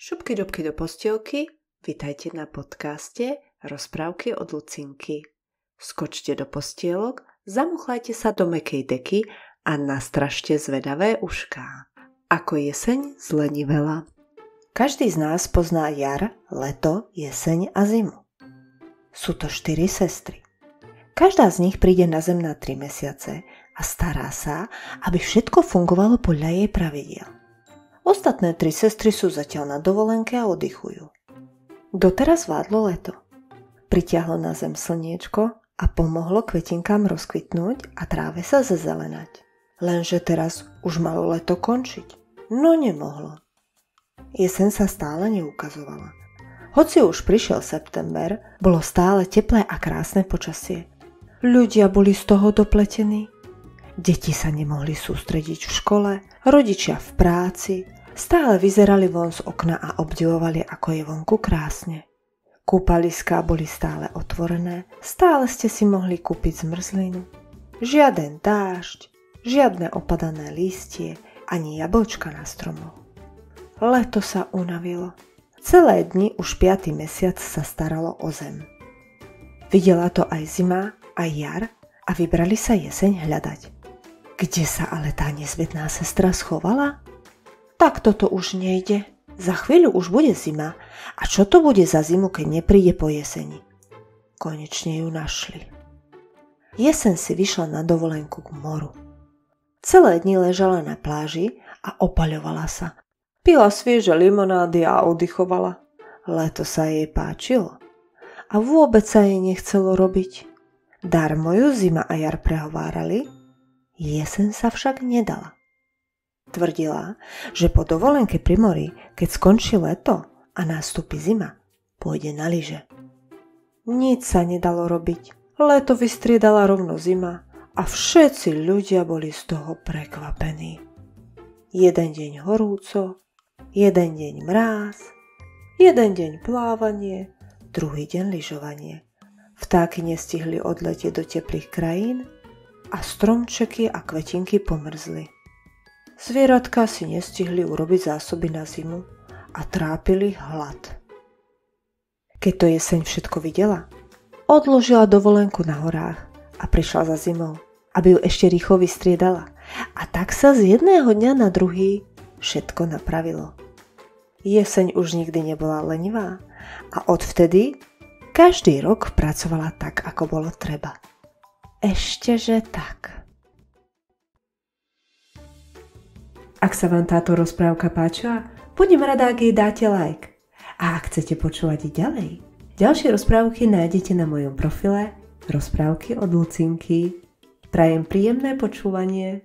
Šupky dubky do postielky, vitajte na podcaste Rozprávky od Lucinky. Skočte do postielok, zamuchlajte sa do mäkkej deky a nastražte zvedavé ušká. Ako jeseň zlenivela. Každý z nás pozná jar, leto, jeseň a zimu. Sú to 4 sestry. Každá z nich príde na zem na 3 mesiace a stará sa, aby všetko fungovalo podľa jej pravidiel. Ostatné 3 sestry sú zatiaľ na dovolenke a oddychujú. Doteraz vládlo leto. Pritiahlo na zem slniečko a pomohlo kvetinkám rozkvitnúť a tráve sa zezelenať. Lenže teraz už malo leto končiť. No nemohlo. Jeseň sa stále neukazovala. Hoci už prišiel september, bolo stále teplé a krásne počasie. Ľudia boli z toho dopletení. Deti sa nemohli sústrediť v škole, rodičia v práci, stále vyzerali von z okna a obdivovali, ako je vonku krásne. Kúpaliská boli stále otvorené, stále ste si mohli kúpiť zmrzlinu. Žiaden dážď, žiadne opadané lístie, ani jablčka na stromoch. Leto sa unavilo. Celé dni už 5. mesiac sa staralo o zem. Videla to aj zima, aj jar a vybrali sa jeseň hľadať. Kde sa ale tá nezvedná sestra schovala? Tak toto už nejde. Za chvíľu už bude zima. A čo to bude za zimu, keď nepríde po jeseni? Konečne ju našli. Jeseň si vyšla na dovolenku k moru. Celé dni ležala na pláži a opaľovala sa. Pila svieže limonády a oddychovala. Leto sa jej páčilo. A vôbec sa jej nechcelo robiť. Darmo ju zima a jar prehovárali, jeseň sa však nedala. Tvrdila, že po dovolenke pri mori, keď skončí leto a nástupí zima, pôjde na lyže. Nič sa nedalo robiť. Leto vystriedala rovno zima a všetci ľudia boli z toho prekvapení. Jeden deň horúco, jeden deň mráz, jeden deň plávanie, druhý deň lyžovanie. Vtáky nestihli odletieť do teplých krajín a stromčeky a kvetinky pomrzli. Zvieratka si nestihli urobiť zásoby na zimu a trápili hlad. Keď to jeseň všetko videla, odložila dovolenku na horách a prišla za zimou, aby ju ešte rýchlo vystriedala. A tak sa z jedného dňa na druhý všetko napravilo. Jeseň už nikdy nebola lenivá a odvtedy každý rok pracovala tak, ako bolo treba. Ešteže tak. Ak sa vám táto rozprávka páčila, budem rada, ak jej dáte like. A ak chcete počúvať i ďalej, ďalšie rozprávky nájdete na mojom profile Rozprávky od Lucinky. Prajem príjemné počúvanie.